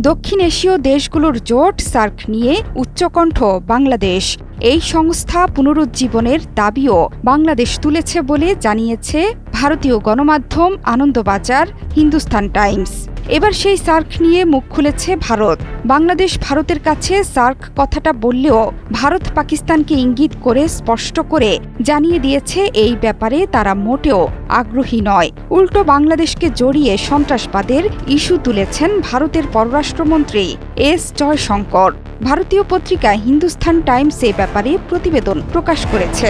দক্ষিণ এশীয় দেশগুলোর জোট সার্ক নিয়ে উচ্চকণ্ঠ বাংলাদেশ। এই সংস্থা পুনরুজ্জীবনের দাবিও বাংলাদেশ তুলেছে বলে জানিয়েছে ভারতীয় গণমাধ্যম আনন্দবাজার, হিন্দুস্তান টাইমস। এবার সেই সার্ক নিয়ে মুখ খুলেছে ভারত। বাংলাদেশ ভারতের কাছে সার্ক কথাটা বললেও ভারত পাকিস্তানকে ইঙ্গিত করে স্পষ্ট করে জানিয়ে দিয়েছে এই ব্যাপারে তারা মোটেও আগ্রহী নয়। উল্টো বাংলাদেশকে জড়িয়ে সন্ত্রাসবাদের ইস্যু তুলেছেন ভারতের পররাষ্ট্রমন্ত্রী এস জয়শঙ্কর। ভারতীয় পত্রিকা হিন্দুস্তান টাইমস এ ব্যাপারে প্রতিবেদন প্রকাশ করেছে।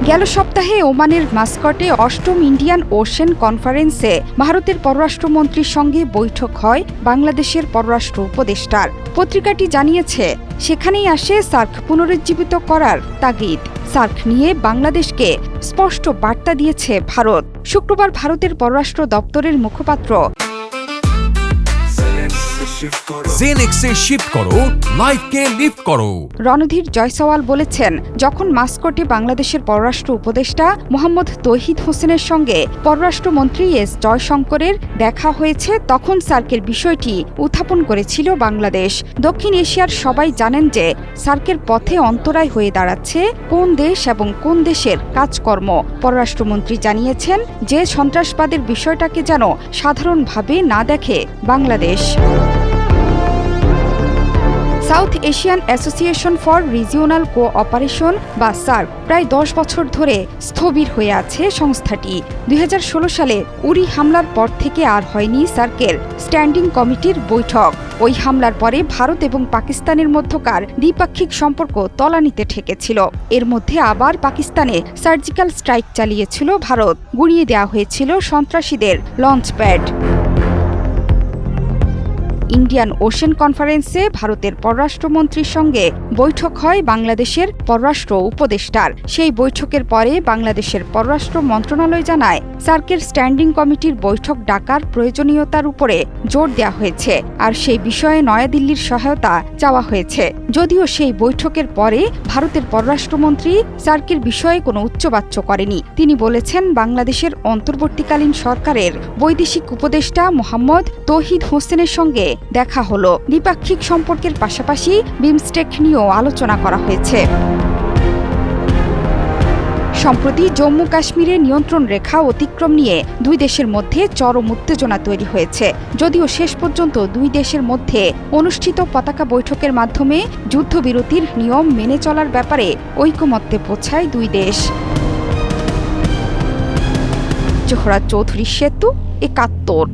গেল সপ্তাহে ওমানের মাস্কটে ৮ম ইন্ডিয়ান ওশেন কনফারেন্সে ভারতের পররাষ্ট্রমন্ত্রীর সঙ্গে বৈঠক হয় বাংলাদেশের পররাষ্ট্র উপদেষ্টার। পত্রিকাটি জানিয়েছে, সেখানেই আসে সার্ক পুনরুজ্জীবিত করার তাগিদ। সার্ক নিয়ে বাংলাদেশকে স্পষ্ট বার্তা দিয়েছে ভারত। শুক্রবার ভারতের পররাষ্ট্র দপ্তরের মুখপাত্র রণধীর জয়সওয়াল বলেছেন, যখন মাস্কটে বাংলাদেশের পররাষ্ট্র উপদেষ্টা মোহাম্মদ তৌহিদ হোসেনের সঙ্গে পররাষ্ট্রমন্ত্রী এস জয়শঙ্করের দেখা হয়েছে, তখন সার্কের বিষয়টি উত্থাপন করেছিল বাংলাদেশ। দক্ষিণ এশিয়ার সবাই জানেন যে সার্কের পথে অন্তরায় হয়ে দাঁড়াচ্ছে কোন দেশ এবং কোন দেশের কাজকর্ম। পররাষ্ট্রমন্ত্রী জানিয়েছেন যে সন্ত্রাসবাদের বিষয়টাকে যেন সাধারণভাবে না দেখে Bangladesh. South Asian association for regional cooperation বা সার্ক প্রায় ১০ বছর ধরে স্থবির হয়ে আছে সংস্থাটি। ২০১৬ সালে উরি হামলার পর থেকে আর হয়নি সার্কের স্ট্যান্ডিং কমিটির বৈঠক। ওই হামলার পরে ভারত এবং পাকিস্তানের মধ্যকার দ্বিপাক্ষিক সম্পর্ক তলানিতে ঠেকেছিল। এর মধ্যে আবার পাকিস্তানে সার্জিক্যাল স্ট্রাইক চালিয়েছিল ভারত। গুঁড়িয়ে দেওয়া হয়েছিল সন্ত্রাসীদের লঞ্চপ্যাড। ইন্ডিয়ান ওশেন কনফারেন্সে ভারতের পররাষ্ট্রমন্ত্রীর সঙ্গে বৈঠক হয় বাংলাদেশের পররাষ্ট্র উপদেষ্টার। সেই বৈঠকের পরে বাংলাদেশের পররাষ্ট্র মন্ত্রণালয় জানায়, সার্কের স্ট্যান্ডিং কমিটির বৈঠক ডাকার প্রয়োজনীয়তার উপরে জোর দেওয়া হয়েছে, আর সেই বিষয়ে নয়াদিল্লির সহায়তা চাওয়া হয়েছে। যদিও সেই বৈঠকের পরে ভারতের পররাষ্ট্রমন্ত্রী সার্কের বিষয়ে কোনো উচ্চবাচ্য করেনি। তিনি বলেছেন, বাংলাদেশের অন্তর্বর্তীকালীন সরকারের বৈদেশিক উপদেষ্টা মোহাম্মদ তৌহিদ হোসেনের সঙ্গে দেখা হলো। দ্বিপাক্ষিক সম্পর্কের পাশাপাশি বিমস্টেক নিয়েও আলোচনা করা হয়েছে। সম্প্রতি জম্মু কাশ্মীরের নিয়ন্ত্রণ রেখা অতিক্রম নিয়ে দুই দেশের মধ্যে চরম উত্তেজনা তৈরি হয়েছে। যদিও শেষ পর্যন্ত দুই দেশের মধ্যে অনুষ্ঠিত পতাকা বৈঠকের মাধ্যমে যুদ্ধবিরতির নিয়ম মেনে চলার ব্যাপারে ঐকমত্যে পৌঁছায় দুই দেশ। জোহরা চৌধুরী সেতু, ৭১।